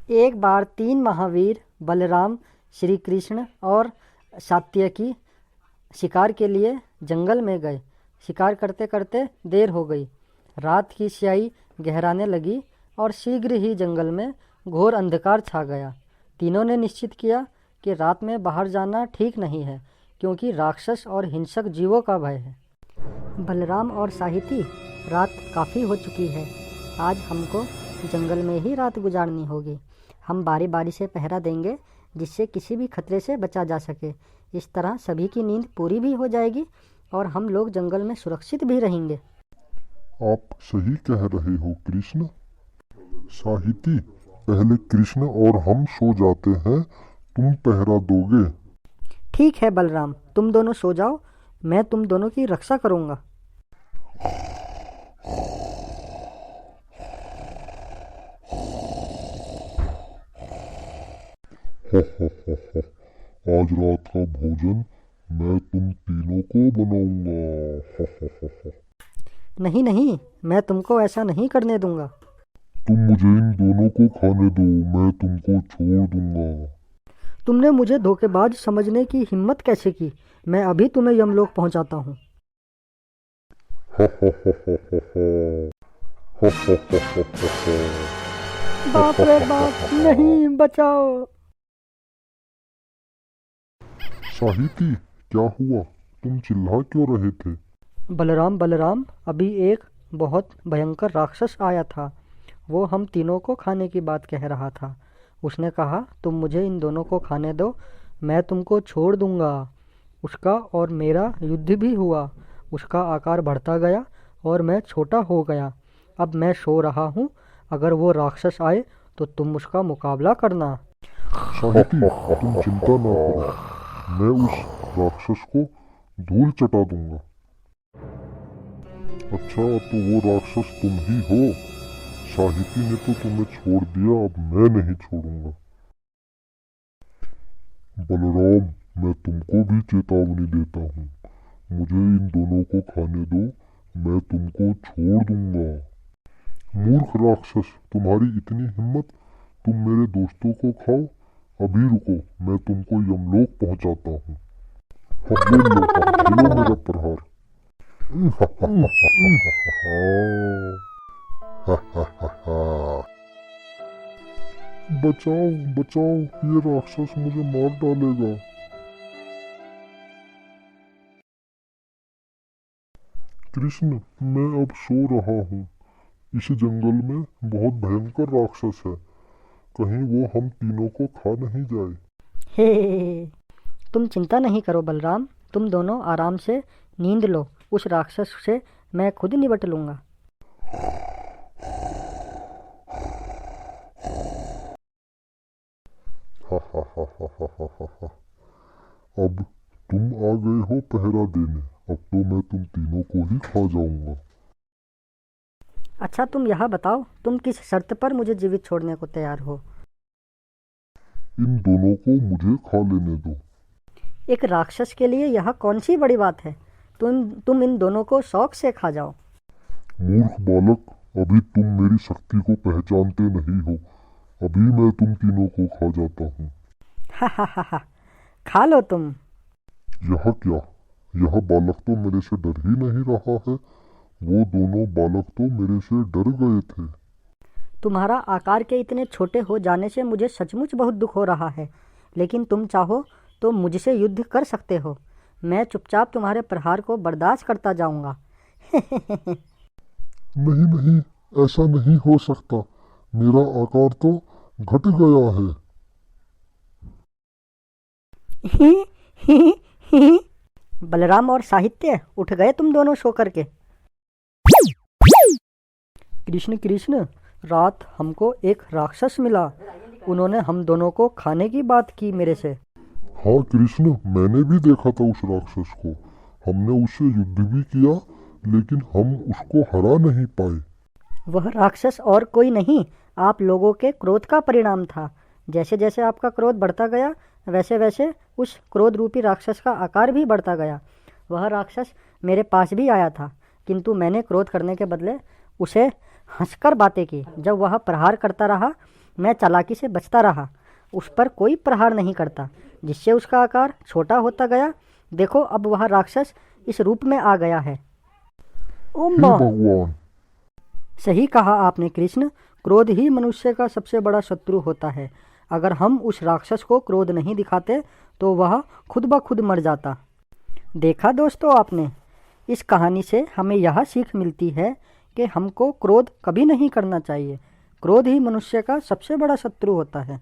एक बार तीन महावीर बलराम, श्री कृष्ण और सात्यकी शिकार के लिए जंगल में गए। शिकार करते करते देर हो गई। रात की स्याही गहराने लगी और शीघ्र ही जंगल में घोर अंधकार छा गया। तीनों ने निश्चित किया कि रात में बाहर जाना ठीक नहीं है, क्योंकि राक्षस और हिंसक जीवों का भय है। बलराम और साहिती, रात काफ़ी हो चुकी है। आज हमको जंगल में ही रात गुजारनी होगी। हम बारी बारी से पहरा देंगे, जिससे किसी भी खतरे से बचा जा सके। इस तरह सभी की नींद पूरी भी हो जाएगी और हम लोग जंगल में सुरक्षित भी रहेंगे। आप सही कह रहे हो कृष्ण। साहिती, पहले कृष्ण और हम सो जाते हैं, तुम पहरा दोगे। ठीक है बलराम, तुम दोनों सो जाओ, मैं तुम दोनों की रक्षा करूँगा। आज रात का भोजन मैं तुम तीनों को बनाऊंगा। नहीं नहीं, मैं तुमको ऐसा नहीं करने दूंगा। तुम मुझे इन दोनों को खाने दो, मैं तुमको छोड़ दूंगा। तुमने मुझे धोखेबाज समझने की हिम्मत कैसे की? मैं अभी तुम्हें यमलोक पहुंचाता हूँ। बाप रे बाप, नहीं, बचाओ। साहिती, क्या हुआ? तुम चिल्ला क्यों रहे थे? बलराम बलराम, अभी एक बहुत भयंकर राक्षस आया था। वो हम तीनों को खाने की बात कह रहा था। उसने कहा तुम मुझे इन दोनों को खाने दो, मैं तुमको छोड़ दूंगा। उसका और मेरा युद्ध भी हुआ। उसका आकार बढ़ता गया और मैं छोटा हो गया। अब मैं सो रहा हूँ। अगर वो राक्षस आए तो तुम उसका मुकाबला करना। साहिती, तुम चिंता ना करो, मैं उस राक्षस को धूल चटा दूंगा। अच्छा, तो वो राक्षस तुम ही हो। साहिती ने तो तुम्हें छोड़ दिया, अब मैं नहीं छोड़ूंगा। बलराम, मैं तुमको भी चेतावनी देता हूँ, मुझे इन दोनों को खाने दो, मैं तुमको छोड़ दूंगा। मूर्ख राक्षस, तुम्हारी इतनी हिम्मत, तुम मेरे दोस्तों को खाओ। अभी रुको, मैं तुमको यमलोक पहुंचाता हूँ। खेलो मेरा प्रहार। बचाओ बचाओ, ये राक्षस मुझे मार डालेगा। कृष्ण, मैं अब सो रहा हूँ। इस जंगल में बहुत भयंकर राक्षस है, कहीं वो हम तीनों को खा नहीं जाए। हे, तुम चिंता नहीं करो बलराम, तुम दोनों आराम से नींद लो। उस राक्षस से मैं खुद निपट लूँगा। अब तुम आ गए हो पहरा देने, अब तो मैं तुम तीनों को ही खा जाऊंगा। अच्छा, तुम यह बताओ, तुम किस शर्त पर मुझे जीवित छोड़ने को तैयार हो? इन दोनों को मुझे खा लेने दो। एक राक्षस के लिए यह कौन सी बड़ी बात है? तुम इन दोनों को शौक से खा जाओ। मूर्ख बालक, अभी तुम मेरी शक्ति को पहचानते नहीं हो। अभी मैं तुम तीनों को खा जाता हूँ। हा हा हा हा, खा लो तुम। यह क्या? यह बालक तो मेरे से डर ही नहीं रहा है। वो दोनों बालक तो मेरे से डर गए थे। तुम्हारा आकार के इतने छोटे हो जाने से मुझे सचमुच बहुत दुख हो रहा है, लेकिन तुम चाहो तो मुझसे युद्ध कर सकते हो। मैं चुपचाप तुम्हारे प्रहार को बर्दाश्त करता जाऊंगा। नहीं नहीं, ऐसा नहीं हो सकता, मेरा आकार तो घट गया है। ही ही ही। बलराम और साहित्य, उठ गए तुम दोनों सो करके? कृष्ण कृष्ण, रात हमको एक राक्षस मिला। उन्होंने हम दोनों को खाने की बात की मेरे से। हाँ कृष्ण, मैंने भी देखा था उस राक्षस को। हमने उससे युद्ध भी किया, लेकिन हम उसको हरा नहीं पाए। वह राक्षस और कोई नहीं, आप लोगों के क्रोध का परिणाम था। जैसे जैसे आपका क्रोध बढ़ता गया, वैसे वैसे उस क्रोध रूपी राक्षस का आकार भी बढ़ता गया। वह राक्षस मेरे पास भी आया था, किंतु मैंने क्रोध करने के बदले उसे हंसकर बातें की। जब वह प्रहार करता रहा मैं चालाकी से बचता रहा, उस पर कोई प्रहार नहीं करता, जिससे उसका आकार छोटा होता गया। देखो अब वह राक्षस इस रूप में आ गया है। हे ओम्बा! भगवान! सही कहा आपने कृष्ण, क्रोध ही मनुष्य का सबसे बड़ा शत्रु होता है। अगर हम उस राक्षस को क्रोध नहीं दिखाते तो वह खुद ब खुद मर जाता। देखा दोस्तों आपने, इस कहानी से हमें यह सीख मिलती है कि हमको क्रोध कभी नहीं करना चाहिए। क्रोध ही मनुष्य का सबसे बड़ा शत्रु होता है।